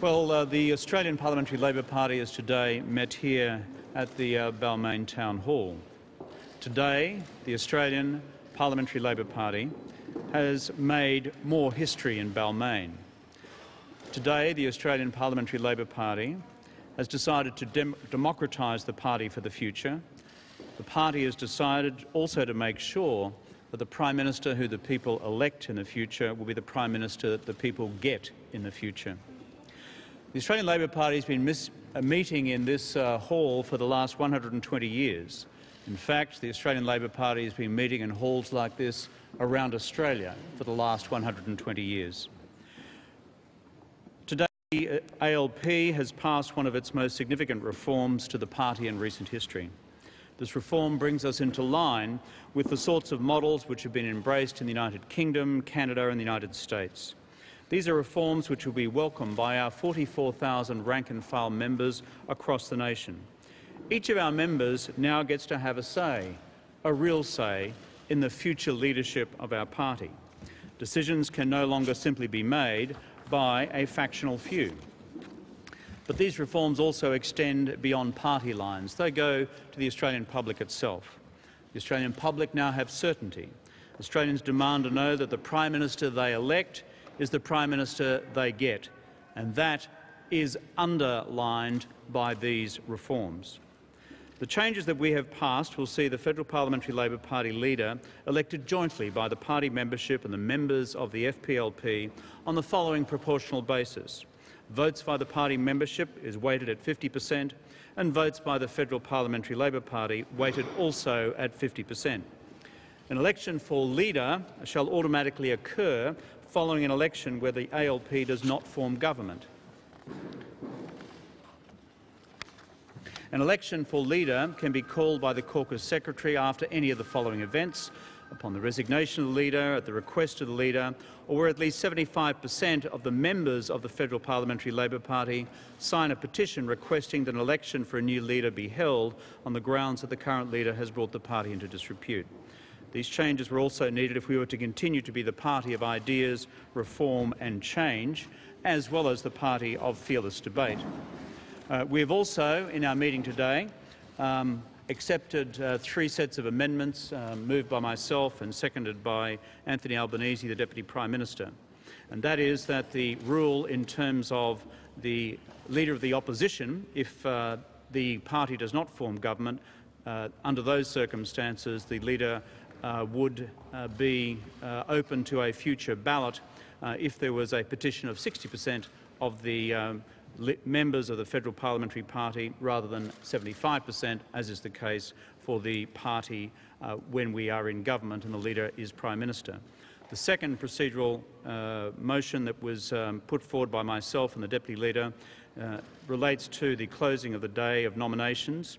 Well, the Australian Parliamentary Labor Party has today met here at the Balmain Town Hall. Today, the Australian Parliamentary Labor Party has made more history in Balmain. Today, the Australian Parliamentary Labor Party has decided to democratise the party for the future. The party has decided also to make sure that the Prime Minister who the people elect in the future will be the Prime Minister that the people get in the future. The Australian Labor Party has been meeting in this hall for the last 120 years. In fact, the Australian Labor Party has been meeting in halls like this around Australia for the last 120 years. Today, the ALP has passed one of its most significant reforms to the party in recent history. This reform brings us into line with the sorts of models which have been embraced in the United Kingdom, Canada and the United States. These are reforms which will be welcomed by our 44,000 rank-and-file members across the nation. Each of our members now gets to have a say, a real say, in the future leadership of our party. Decisions can no longer simply be made by a factional few. But these reforms also extend beyond party lines. They go to the Australian public itself. The Australian public now have certainty. Australians demand to know that the Prime Minister they elect is the Prime Minister they get, and that is underlined by these reforms. The changes that we have passed will see the Federal Parliamentary Labor Party leader elected jointly by the party membership and the members of the FPLP on the following proportional basis. Votes by the party membership is weighted at 50%, and votes by the Federal Parliamentary Labor Party weighted also at 50%. An election for leader shall automatically occur following an election where the ALP does not form government. An election for leader can be called by the caucus secretary after any of the following events: upon the resignation of the leader, at the request of the leader, or where at least 75% of the members of the Federal Parliamentary Labor Party sign a petition requesting that an election for a new leader be held on the grounds that the current leader has brought the party into disrepute. These changes were also needed if we were to continue to be the party of ideas, reform and change, as well as the party of fearless debate. We have also, in our meeting today, accepted 3 sets of amendments moved by myself and seconded by Anthony Albanese, the Deputy Prime Minister. And that is that the rule in terms of the Leader of the Opposition, if the party does not form government, under those circumstances the Leader would be open to a future ballot if there was a petition of 60% of the members of the Federal Parliamentary Party rather than 75%, as is the case for the party when we are in government and the leader is Prime Minister. The second procedural motion that was put forward by myself and the Deputy Leader relates to the closing of the day of nominations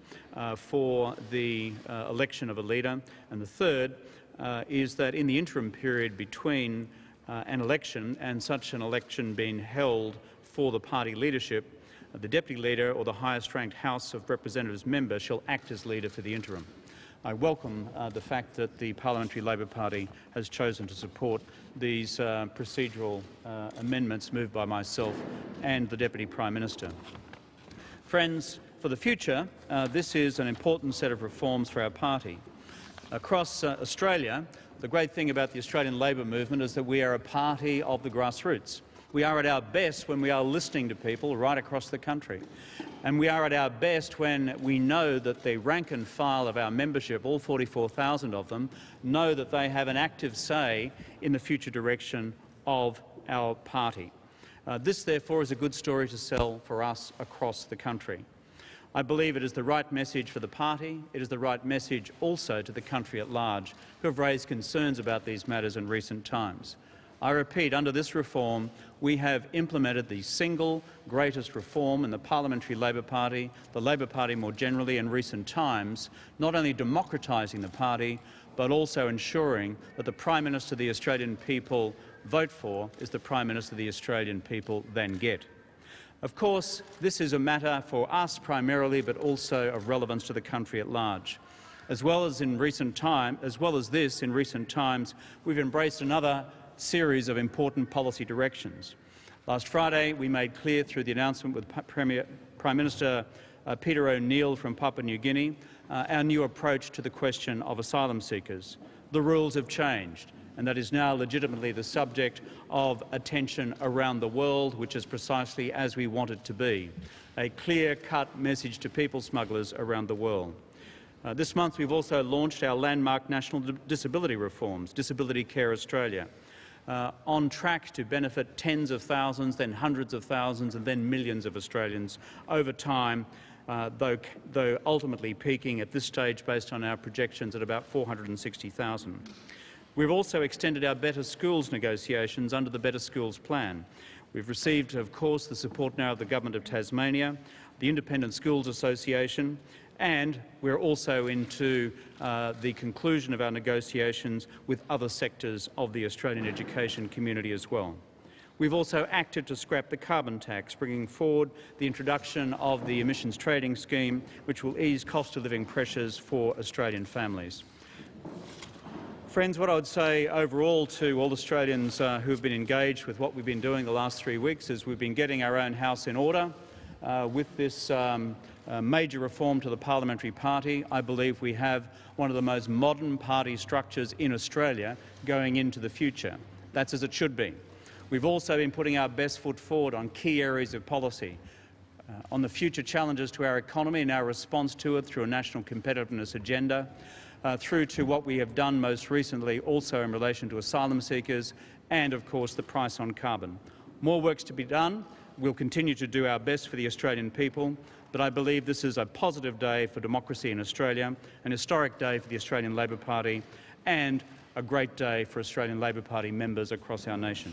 for the election of a leader. And the third is that in the interim period between an election and such an election being held for the party leadership, the Deputy Leader or the highest-ranked House of Representatives member shall act as leader for the interim. I welcome the fact that the Parliamentary Labor Party has chosen to support these procedural amendments moved by myself and the Deputy Prime Minister. Friends, for the future, this is an important set of reforms for our party. Across Australia, the great thing about the Australian Labor movement is that we are a party of the grassroots. We are at our best when we are listening to people right across the country. And we are at our best when we know that the rank and file of our membership, all 44,000 of them, know that they have an active say in the future direction of our party. This, therefore, is a good story to sell for us across the country. I believe it is the right message for the party. It is the right message also to the country at large, who have raised concerns about these matters in recent times. I repeat, under this reform, we have implemented the single greatest reform in the Parliamentary Labor Party, the Labor Party more generally in recent times, not only democratising the party, but also ensuring that the Prime Minister the Australian people vote for is the Prime Minister the Australian people then get. Of course, this is a matter for us primarily, but also of relevance to the country at large. As well as in recent times, we've embraced another series of important policy directions. Last Friday, we made clear through the announcement with Prime Minister Peter O'Neill from Papua New Guinea our new approach to the question of asylum seekers. The rules have changed, and that is now legitimately the subject of attention around the world, which is precisely as we want it to be, a clear-cut message to people smugglers around the world. This month we've also launched our landmark national disability reforms, Disability Care Australia, on track to benefit tens of thousands, then hundreds of thousands and then millions of Australians over time, though ultimately peaking at this stage based on our projections at about 460,000. We've also extended our Better Schools negotiations under the Better Schools plan. We've received, of course, the support now of the Government of Tasmania, the Independent Schools Association, and we're also into the conclusion of our negotiations with other sectors of the Australian education community as well. We've also acted to scrap the carbon tax, bringing forward the introduction of the emissions trading scheme, which will ease cost of living pressures for Australian families. Friends, what I would say overall to all Australians who have been engaged with what we've been doing the last 3 weeks is we've been getting our own house in order. With this major reform to the parliamentary party, I believe we have one of the most modern party structures in Australia going into the future. That's as it should be. We've also been putting our best foot forward on key areas of policy, on the future challenges to our economy and our response to it through a national competitiveness agenda, through to what we have done most recently also in relation to asylum seekers and, of course, the price on carbon. More work's to be done. We'll continue to do our best for the Australian people, but I believe this is a positive day for democracy in Australia, an historic day for the Australian Labor Party and a great day for Australian Labor Party members across our nation.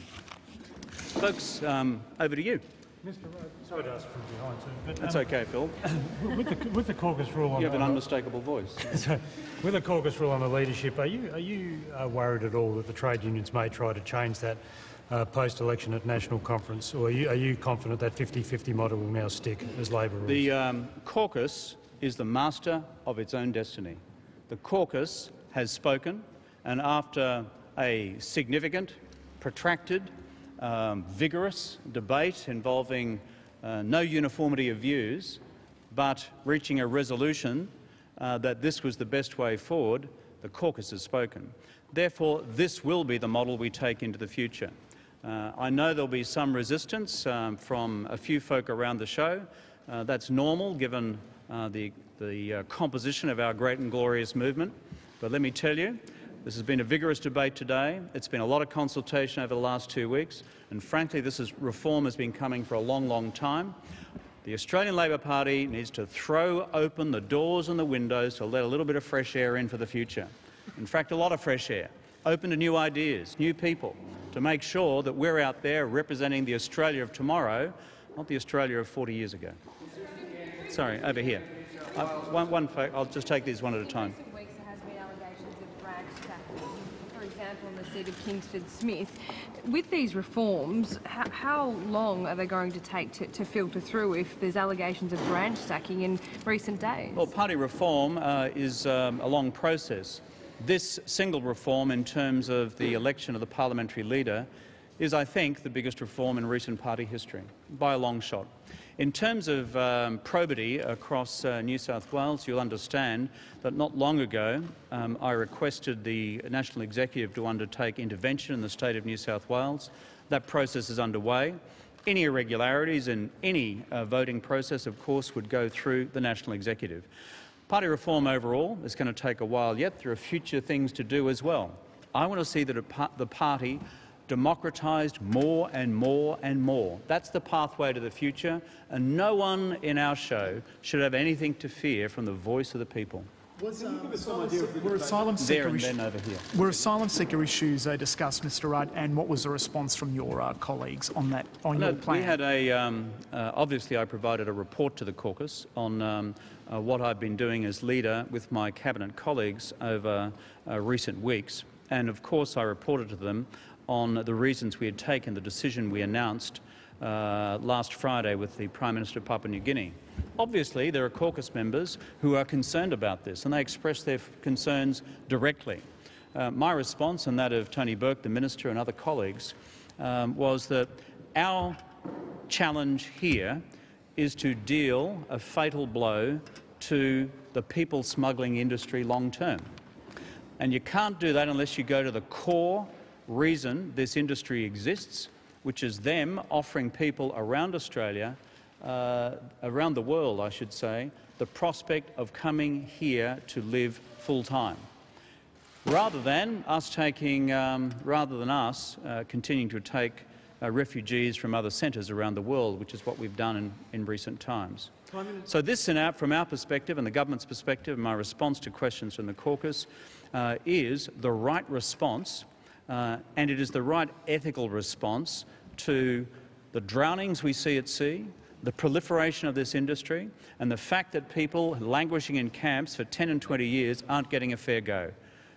Folks, over to you. Mr. Rudd, sorry to ask from behind too, but that's okay, Phil. with the caucus rule on you have an unmistakable voice. With the caucus rule on the leadership, are you worried at all that the trade unions may try to change that post-election at national conference, or are you confident that 50-50 model will now stick as Labor rules? The caucus is the master of its own destiny. The caucus has spoken, and after a significant, protracted, vigorous debate involving no uniformity of views, but reaching a resolution that this was the best way forward, the caucus has spoken. Therefore, this will be the model we take into the future. I know there'll be some resistance from a few folk around the show. That's normal given the composition of our great and glorious movement. But let me tell you, this has been a vigorous debate today. It's been a lot of consultation over the last 2 weeks, and frankly, reform has been coming for a long, long time. The Australian Labor Party needs to throw open the doors and the windows to let a little bit of fresh air in for the future. In fact, a lot of fresh air, open to new ideas, new people, to make sure that we're out there representing the Australia of tomorrow, not the Australia of 40 years ago. Sorry, over here. I'll just take these one at a time. On the seat of Kingsford Smith. With these reforms, how long are they going to take to filter through if there's allegations of branch stacking in recent days? Well, party reform is a long process. This single reform in terms of the election of the parliamentary leader is, I think, the biggest reform in recent party history, by a long shot. In terms of probity across New South Wales, you'll understand that not long ago I requested the National Executive to undertake intervention in the state of New South Wales. That process is underway. Any irregularities in any voting process, of course, would go through the National Executive. Party reform overall is going to take a while yet. There are future things to do as well. I want to see that the party democratised more and more and more. That's the pathway to the future, and no one in our show should have anything to fear from the voice of the people. Were asylum seeker issues discussed, Mr. Rudd, and what was the response from your colleagues on that, your plan? We had obviously I provided a report to the caucus on what I've been doing as leader with my cabinet colleagues over recent weeks, and of course I reported to them on the reasons we had taken the decision we announced last Friday with the Prime Minister of Papua New Guinea. Obviously, there are caucus members who are concerned about this, and they express their concerns directly. My response, and that of Tony Burke, the Minister, and other colleagues, was that our challenge here is to deal a fatal blow to the people smuggling industry long term. And you can't do that unless you go to the core reason this industry exists, which is them offering people around Australia, around the world, I should say, the prospect of coming here to live full-time, rather than us continuing to take refugees from other centres around the world, which is what we've done in recent times. So this, from our perspective and the government's perspective, and my response to questions from the caucus, is the right response, and it is the right ethical response to the drownings we see at sea, the proliferation of this industry, and the fact that people languishing in camps for 10 and 20 years aren't getting a fair go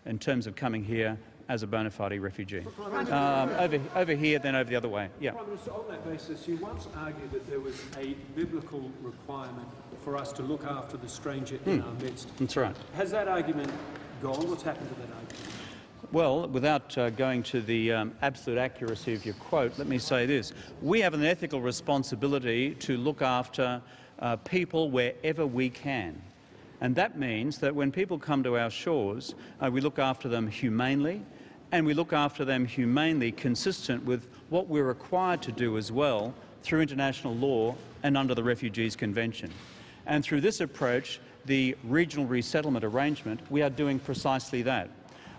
in terms of coming here as a bona fide refugee. Over here, then over the other way. Yeah. Prime Minister, on that basis, you once argued that there was a biblical requirement for us to look after the stranger in our midst. That's right. Has that argument gone? What's happened to that argument? Well, without going to the absolute accuracy of your quote, let me say this. We have an ethical responsibility to look after people wherever we can. And that means that when people come to our shores, we look after them humanely, and we look after them humanely consistent with what we're required to do as well through international law and under the Refugees Convention. And through this approach, the regional resettlement arrangement, we are doing precisely that.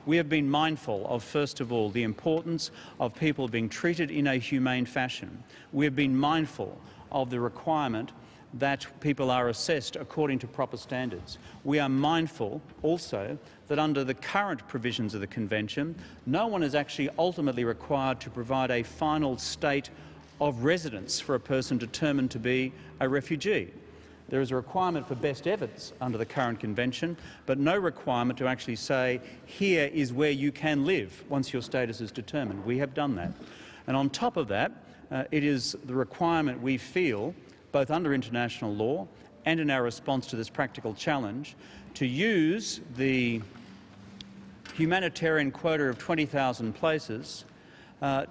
We have been mindful of, first of all, the importance of people being treated in a humane fashion. We have been mindful of the requirement that people are assessed according to proper standards. We are mindful also that under the current provisions of the Convention, no one is actually ultimately required to provide a final state of residence for a person determined to be a refugee. There is a requirement for best efforts under the current convention, but no requirement to actually say, here is where you can live once your status is determined. We have done that. And on top of that, it is the requirement we feel, both under international law and in our response to this practical challenge, to use the humanitarian quota of 20,000 places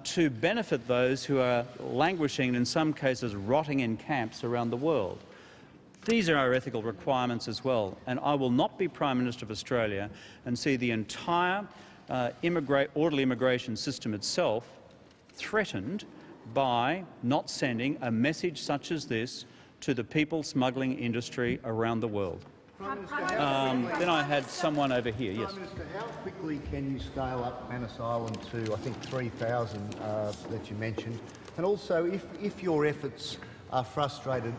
to benefit those who are languishing and in some cases rotting in camps around the world. These are our ethical requirements as well, and I will not be Prime Minister of Australia and see the entire orderly immigration system itself threatened by not sending a message such as this to the people smuggling industry around the world. Then I had someone over here, yes. Prime Minister, how quickly can you scale up Manus Island to, I think, 3,000 that you mentioned? And also, if your efforts are frustrated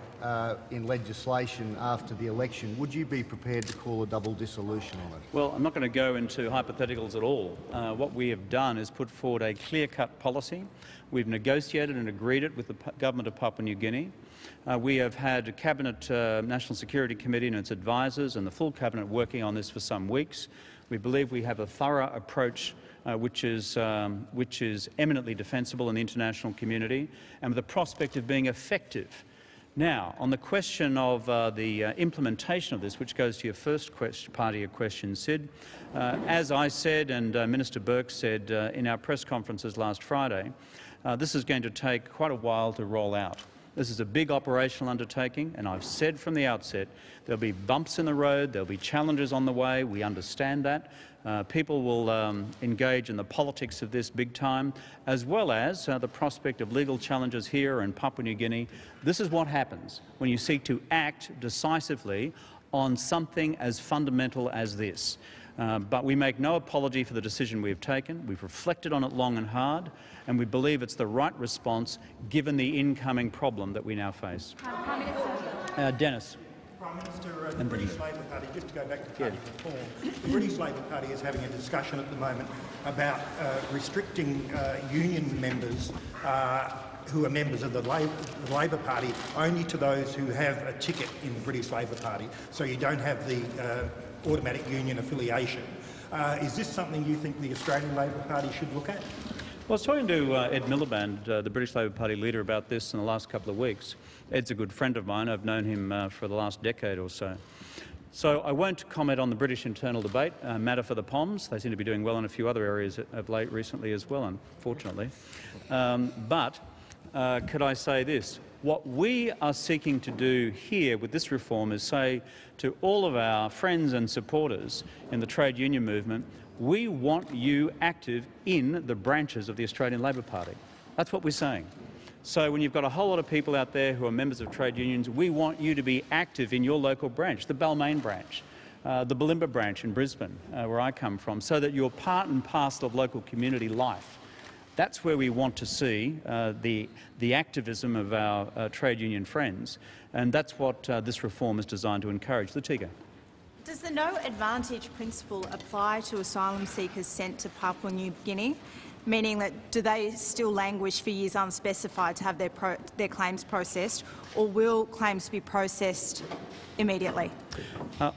in legislation after the election, would you be prepared to call a double dissolution on it? Well, I'm not going to go into hypotheticals at all. What we have done is put forward a clear-cut policy. We've negotiated and agreed it with the government of Papua New Guinea. We have had a Cabinet National Security Committee and its advisors and the full Cabinet working on this for some weeks. We believe we have a thorough approach which is eminently defensible in the international community and with the prospect of being effective. Now, on the question of the implementation of this, which goes to your first part of your question, Sid, as I said and Minister Burke said in our press conferences last Friday, this is going to take quite a while to roll out. This is a big operational undertaking, and I've said from the outset there'll be bumps in the road, there'll be challenges on the way. We understand that. People will engage in the politics of this big time, as well as the prospect of legal challenges here in Papua New Guinea. This is what happens when you seek to act decisively on something as fundamental as this. But we make no apology for the decision we have taken. We've reflected on it long and hard, and we believe it's the right response given the incoming problem that we now face. Dennis. Prime Minister, the British Labor Party, just to go back to party reform, the British Labor Party is having a discussion at the moment about restricting union members who are members of the Labor Party only to those who have a ticket in the British Labor Party, so you don't have the automatic union affiliation. Is this something you think the Australian Labor Party should look at? Well, I was talking to Ed Miliband, the British Labor Party leader, about this in the last couple of weeks. Ed's a good friend of mine. I've known him for the last decade or so. So I won't comment on the British internal debate, matter for the Poms. They seem to be doing well in a few other areas of late recently as well, unfortunately. But could I say this? What we are seeking to do here with this reform is say to all of our friends and supporters in the trade union movement, we want you active in the branches of the Australian Labor Party. That's what we're saying. So when you've got a whole lot of people out there who are members of trade unions, we want you to be active in your local branch, the Balmain branch, the Bulimba branch in Brisbane, where I come from, so that you're part and parcel of local community life. That's where we want to see the activism of our trade union friends, and that's what this reform is designed to encourage. Letiga. Does the no advantage principle apply to asylum seekers sent to Papua New Guinea? Meaning that do they still languish for years unspecified to have their claims processed, or will claims be processed immediately?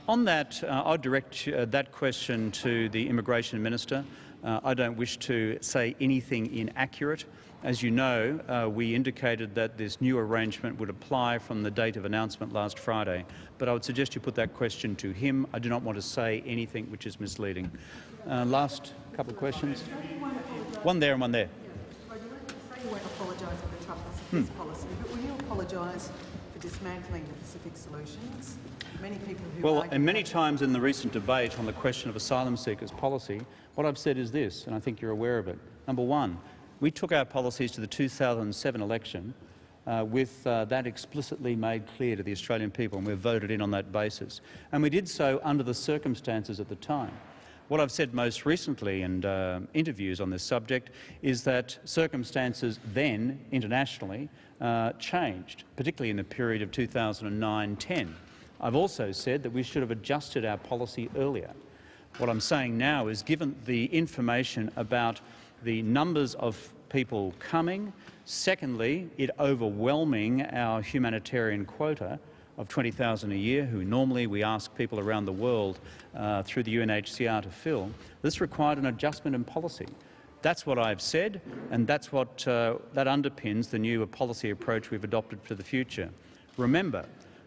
On that, I'll direct that question to the Immigration Minister. I don't wish to say anything inaccurate. As you know, we indicated that this new arrangement would apply from the date of announcement last Friday, but I would suggest you put that question to him. I do not want to say anything which is misleading. Last couple of questions. One there and one there. You won't apologise for the toughness of this policy, but will you apologise for dismantling the Pacific Solutions? Many people who and many times in the recent debate on the question of asylum seekers policy, what I've said is this, and I think you're aware of it. Number one, we took our policies to the 2007 election with that explicitly made clear to the Australian people, and we voted in on that basis. And we did so under the circumstances at the time. What I've said most recently in interviews on this subject is that circumstances then, internationally, changed, particularly in the period of 2009-10. I've also said that we should have adjusted our policy earlier. What I'm saying now is, given the information about the numbers of people coming, secondly, it overwhelming our humanitarian quota of 20,000 a year, who normally we ask people around the world through the UNHCR to fill, this required an adjustment in policy. That's what I've said, and that's what that underpins the new policy approach we've adopted for the future. Remember,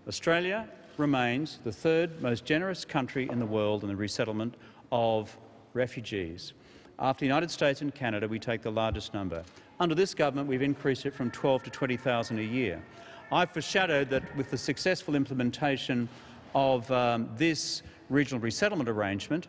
Australia remains the third most generous country in the world in the resettlement of refugees. After the United States and Canada, we take the largest number. Under this government, we've increased it from 12 to 20,000 a year. I've foreshadowed that with the successful implementation of this regional resettlement arrangement,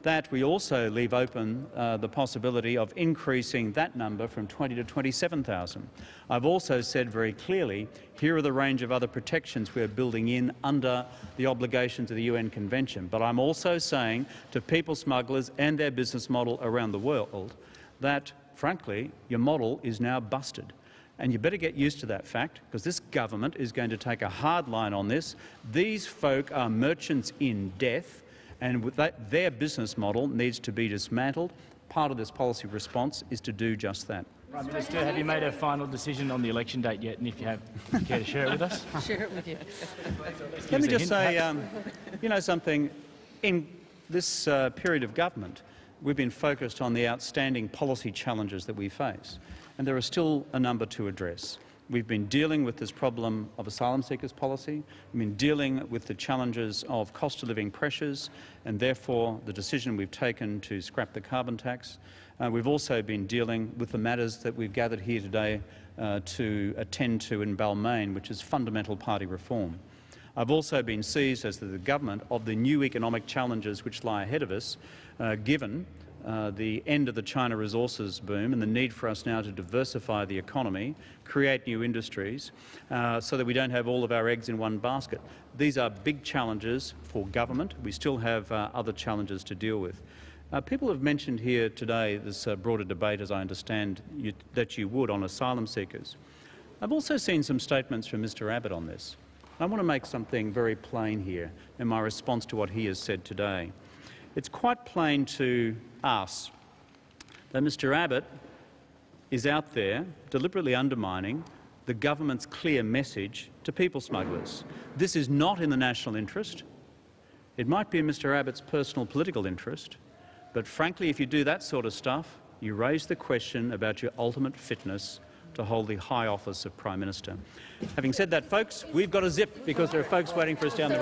that we also leave open the possibility of increasing that number from 20 to 27,000. I've also said very clearly, here are the range of other protections we're building in under the obligations of the UN Convention. But I'm also saying to people smugglers and their business model around the world that, frankly, your model is now busted. And you better get used to that fact, because this government is going to take a hard line on this. These folk are merchants in death, and with that, their business model needs to be dismantled. Part of this policy response is to do just that. Prime Minister, have you made a final decision on the election date yet? And if you have, would you care to share it with us? Share it with you. Let me just say, you know something, in this period of government, we've been focused on the outstanding policy challenges that we face, and there are still a number to address. We've been dealing with this problem of asylum seekers policy. We've been dealing with the challenges of cost of living pressures, and therefore the decision we've taken to scrap the carbon tax. We've also been dealing with the matters that we've gathered here today to attend to in Balmain, which is fundamental party reform. I've also been seized as the government of the new economic challenges which lie ahead of us, given the end of the China resources boom and the need for us now to diversify the economy, create new industries, so that we don't have all of our eggs in one basket. These are big challenges for government. We still have other challenges to deal with. People have mentioned here today this broader debate, as I understand that you would, on asylum seekers. I've also seen some statements from Mr Abbott on this. I want to make something very plain here in my response to what he has said today. It's quite plain to us that Mr Abbott is out there deliberately undermining the government's clear message to people smugglers. This is not in the national interest. It might be in Mr Abbott's personal political interest, but frankly, if you do that sort of stuff, you raise the question about your ultimate fitness to hold the high office of Prime Minister. Having said that, folks, we've got to zip because there are folks waiting for us down the road.